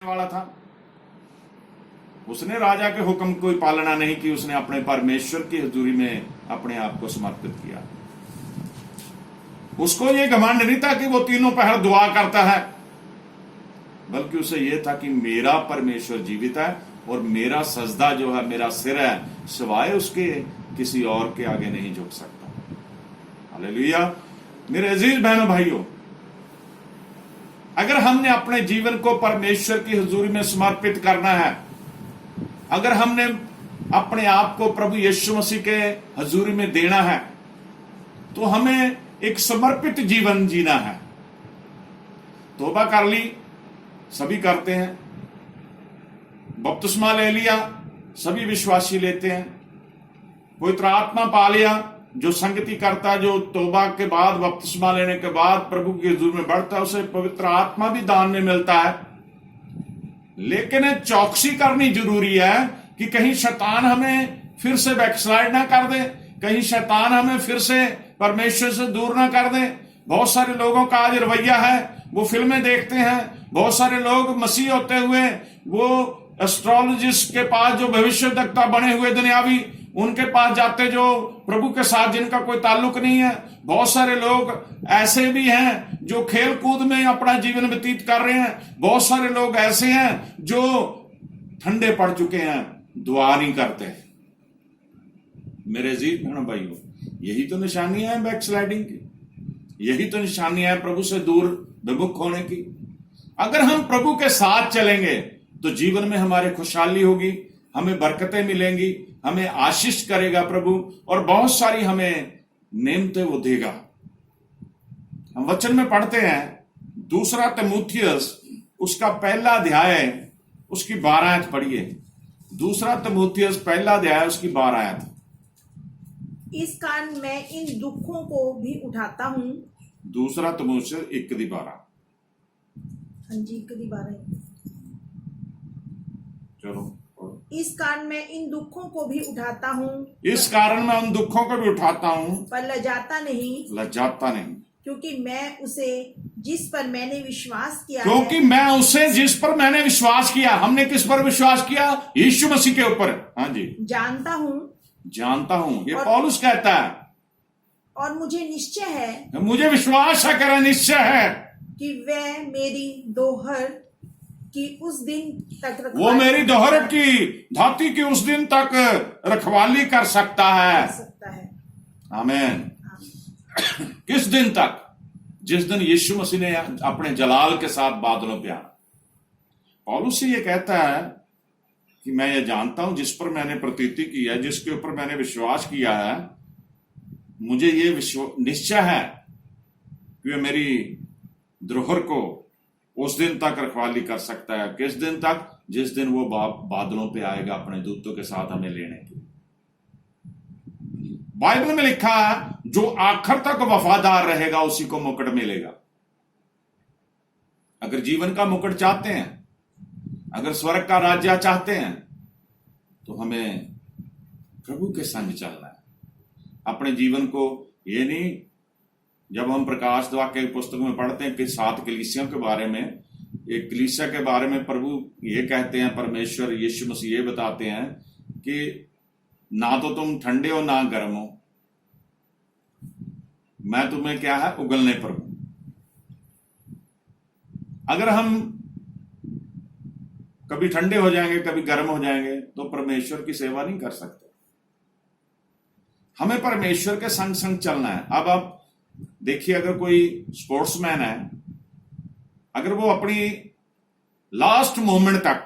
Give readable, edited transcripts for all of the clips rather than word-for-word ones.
वाला था। उसने राजा के हुक्म की पालना नहीं की, उसने अपने परमेश्वर की हजूरी में अपने आप को समर्पित किया। उसको ये घमंड नहीं था कि वो तीनों पहर दुआ करता है, बल्कि उसे ये था कि मेरा परमेश्वर जीवित है और मेरा सजदा जो है, मेरा सिर है, सिवाय उसके किसी और के आगे नहीं झुक सकता। हालेलुया। मेरे अजीज बहनों भाइयों, अगर हमने अपने जीवन को परमेश्वर की हजूरी में समर्पित करना है, अगर हमने अपने आप को प्रभु यीशु मसीह के हजूरी में देना है, तो हमें एक समर्पित जीवन जीना है। तौबा कर ली, सभी करते हैं। बपतिस्मा ले लिया, सभी विश्वासी लेते हैं। पवित्र आत्मा पा लिया, जो संगति करता है, जो तौबा के बाद बपतिस्मा लेने के बाद प्रभु की हजूर में बढ़ता है, उसे पवित्र आत्मा भी दान में मिलता है। लेकिन चौकसी करनी जरूरी है कि कहीं शैतान हमें फिर से बैकस्लाइड ना कर दे, कहीं शैतान हमें फिर से परमेश्वर से दूर ना कर दे। बहुत सारे लोगों का आज रवैया है, वो फिल्में देखते हैं। बहुत सारे लोग मसीह होते हुए वो एस्ट्रोलॉजिस्ट के पास, जो भविष्यवक्ता बने हुए दुनियावी, उनके पास जाते जो प्रभु के साथ जिनका कोई ताल्लुक नहीं है। बहुत सारे लोग ऐसे भी हैं जो खेल कूद में अपना जीवन व्यतीत कर रहे हैं। बहुत सारे लोग ऐसे हैं जो ठंडे पड़ चुके हैं, दुआ नहीं करते। मेरे अजीज बहनों भाइयों, यही तो निशानियां हैं बैकस्लाइडिंग की, यही तो निशानियां हैं प्रभु से दूर विमुख होने की। अगर हम प्रभु के साथ चलेंगे तो जीवन में हमारे खुशहाली होगी, हमें बरकतें मिलेंगी, हमें आशीष करेगा प्रभु, और बहुत सारी हमें नेमतें वो देगा। हम वचन में पढ़ते हैं 2 तीमुथियुस उसका पहला अध्याय उसकी 12 आयत पढ़िए। 2 तीमुथियुस पहला अध्याय उसकी 12 आयत। इस कारण मैं इन दुखों को भी उठाता हूँ। 2 तीमुथियुस 1:12। हाँ जी, 1:12। चलो। इस कारण मैं इन दुखों को भी उठाता हूँ, इस कारण मैं उन दुखों को भी उठाता हूँ, पर लजाता नहीं, लज्जाता नहीं, क्योंकि मैं उसे जिस पर मैंने विश्वास किया क्योंकि है, मैं उसे जिस पर मैंने विश्वास किया। हमने किस पर विश्वास किया? यीशु मसीह के ऊपर। हाँ जी, जानता हूँ, जानता हूं। ये पौलुस कहता है, और मुझे निश्चय है, मुझे विश्वास है, कह निश्चय है कि वह मेरी दोहर की उस दिन तक वो मेरी दोहर की धाती की उस दिन तक रखवाली कर सकता है। आमीन। किस दिन तक? जिस दिन यीशु मसीह ने अपने जलाल के साथ बादलों पे आना। पौलुस से ये कहता है कि मैं ये जानता हूं, जिस पर मैंने प्रतीति की है, जिसके ऊपर मैंने विश्वास किया है, मुझे ये निश्चय है कि वह मेरी द्रोहर को उस दिन तक रखवाली कर सकता है। किस दिन तक? जिस दिन वो बादलों पे आएगा अपने दूतों के साथ हमें लेने की। बाइबल में लिखा है, जो आखिर तक वफादार रहेगा उसी को मुकुट मिलेगा। अगर जीवन का मुकुट चाहते हैं, अगर स्वर्ग का राज्य चाहते हैं, तो हमें प्रभु के संग चलना है। अपने जीवन को ये नहीं, जब हम प्रकाश वाक्य की पुस्तक में पढ़ते हैं कि 7 कलीसियों के बारे में, एक कलीसिया के बारे में प्रभु ये कहते हैं, परमेश्वर यीशु मसीह ये बताते हैं कि ना तो तुम ठंडे हो ना गर्म हो, मैं तुम्हें क्या है, उगलने पर हूं। अगर हम कभी ठंडे हो जाएंगे, कभी गर्म हो जाएंगे, तो परमेश्वर की सेवा नहीं कर सकते। हमें परमेश्वर के संग संग चलना है। अब आप देखिए, अगर कोई स्पोर्ट्समैन है, अगर वो अपनी लास्ट मोमेंट तक,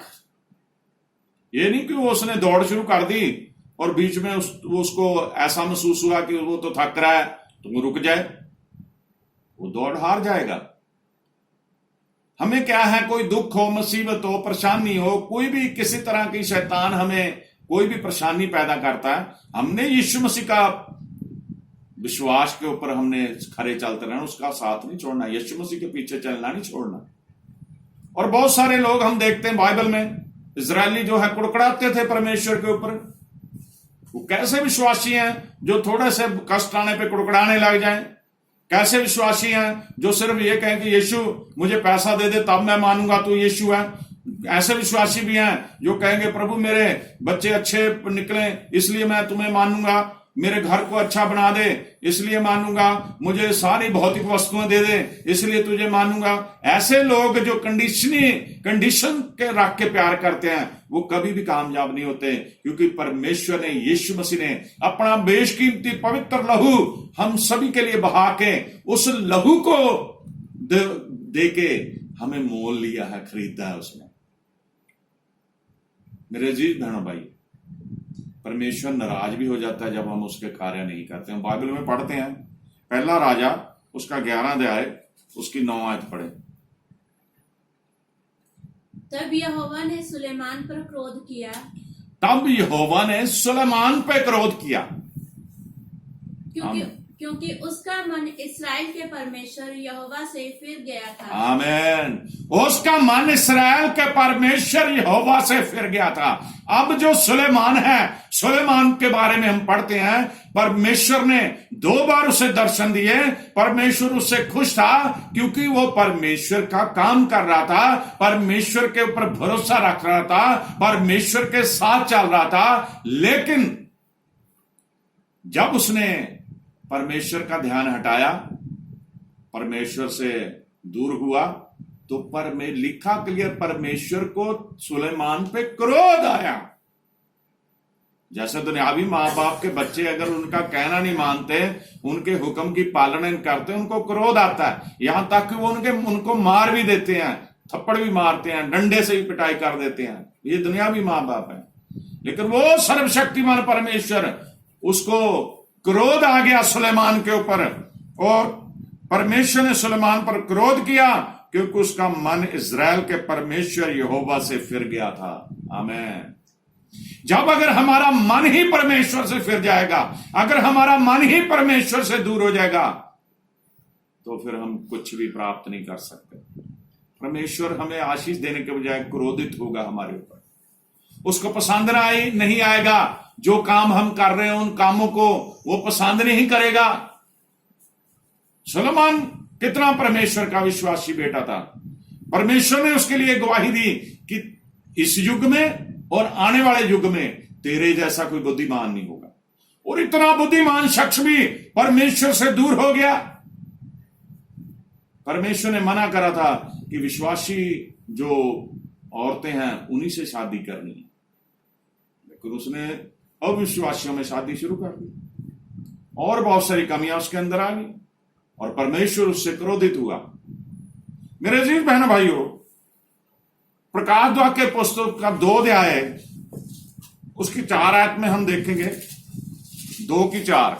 ये नहीं कि वो उसने दौड़ शुरू कर दी और बीच में उसको ऐसा महसूस हुआ कि वो तो थक रहा है, तो वो रुक जाए, वो दौड़ हार जाएगा। हमें क्या है, कोई दुख हो, मुसीबत हो, परेशानी हो, कोई भी किसी तरह की शैतान हमें कोई भी परेशानी पैदा करता है, हमने यीशु मसीह का विश्वास के ऊपर हमने खरे चलते रहना, उसका साथ नहीं छोड़ना, यीशु मसीह के पीछे चलना नहीं छोड़ना। और बहुत सारे लोग हम देखते हैं बाइबल में, इजरायली जो है कुड़कुड़ाते थे परमेश्वर के ऊपर। वो कैसे विश्वासी हैं जो थोड़े से कष्ट आने पे कुड़कुड़ाने लग जाएं? कैसे विश्वासी हैं जो सिर्फ ये कहें कि यीशु मुझे पैसा दे दे तब मैं मानूंगा तू यीशु है? ऐसे विश्वासी भी हैं जो कहेंगे प्रभु मेरे बच्चे अच्छे निकले इसलिए मैं तुम्हें मानूंगा, मेरे घर को अच्छा बना दे इसलिए मानूंगा, मुझे सारी भौतिक वस्तुएं दे दे इसलिए तुझे मानूंगा। ऐसे लोग जो कंडीशन के रख के प्यार करते हैं वो कभी भी कामयाब नहीं होते, क्योंकि परमेश्वर ने, यीशु मसीह ने अपना बेशकीमती पवित्र लहू हम सभी के लिए बहा के उस लहू को दे के हमें मोल लिया है, खरीदा है उसने। मेरे अजीज बहनों भाई, परमेश्वर नाराज भी हो जाता है जब हम उसके कार्य नहीं करते हैं। बाइबल में पढ़ते हैं पहला राजा उसका 11 अध्याय उसकी 9 आयत पढ़े। तब यहोवा ने सुलेमान पर क्रोध किया। तब यहोवा ने सुलेमान पे क्रोध किया क्योंकि उसका मन इस्राएल के परमेश्वर यहोवा से फिर गया था। आमीन। उसका मन इस्राएल के परमेश्वर यहोवा से फिर गया था। अब जो सुलेमान है, सुलेमान के बारे में हम पढ़ते हैं परमेश्वर ने 2 बार उसे दर्शन दिए। परमेश्वर उससे खुश था क्योंकि वो परमेश्वर का काम कर रहा था, परमेश्वर के ऊपर भरोसा रख रहा था, परमेश्वर के साथ चल रहा था। लेकिन जब उसने परमेश्वर का ध्यान हटाया, परमेश्वर से दूर हुआ, तो लिखा क्लियर परमेश्वर को सुलेमान पे क्रोध आया। जैसे दुनियावी माँ बाप के बच्चे अगर उनका कहना नहीं मानते, उनके हुक्म की पालना नहीं करते, उनको क्रोध आता है। यहां तक कि वो उनको मार भी देते हैं, थप्पड़ भी मारते हैं, डंडे से भी पिटाई कर देते हैं। ये दुनियावी माँ बाप है। लेकिन वो सर्वशक्तिमान परमेश्वर, उसको क्रोध आ गया सुलेमान के ऊपर, और परमेश्वर ने सुलेमान पर क्रोध किया क्योंकि उसका मन इज़राइल के परमेश्वर यहोवा से फिर गया था। आमीन। जब अगर हमारा मन ही परमेश्वर से फिर जाएगा, अगर हमारा मन ही परमेश्वर से दूर हो जाएगा, तो फिर हम कुछ भी प्राप्त नहीं कर सकते। परमेश्वर हमें आशीष देने के बजाय क्रोधित होगा हमारे ऊपर। उसको पसंद नहीं आएगा जो काम हम कर रहे हैं, उन कामों को वो पसंद नहीं करेगा। सुलेमान कितना परमेश्वर का विश्वासी बेटा था। परमेश्वर ने उसके लिए गवाही दी कि इस युग में और आने वाले युग में तेरे जैसा कोई बुद्धिमान नहीं होगा। और इतना बुद्धिमान शख्स भी परमेश्वर से दूर हो गया। परमेश्वर ने मना करा था कि विश्वासी जो औरतें हैं उन्हीं से शादी करनी है, लेकिन उसने अविश्वासियों में शादी शुरू कर दी और बहुत सारी कमियां उसके अंदर आ गई और परमेश्वर उससे क्रोधित हुआ। मेरे अजीज बहनों भाइयों, प्रकाश द्वार के पुस्तक का 2 अध्याय उसकी 4 आयत में हम देखेंगे, 2 की 4।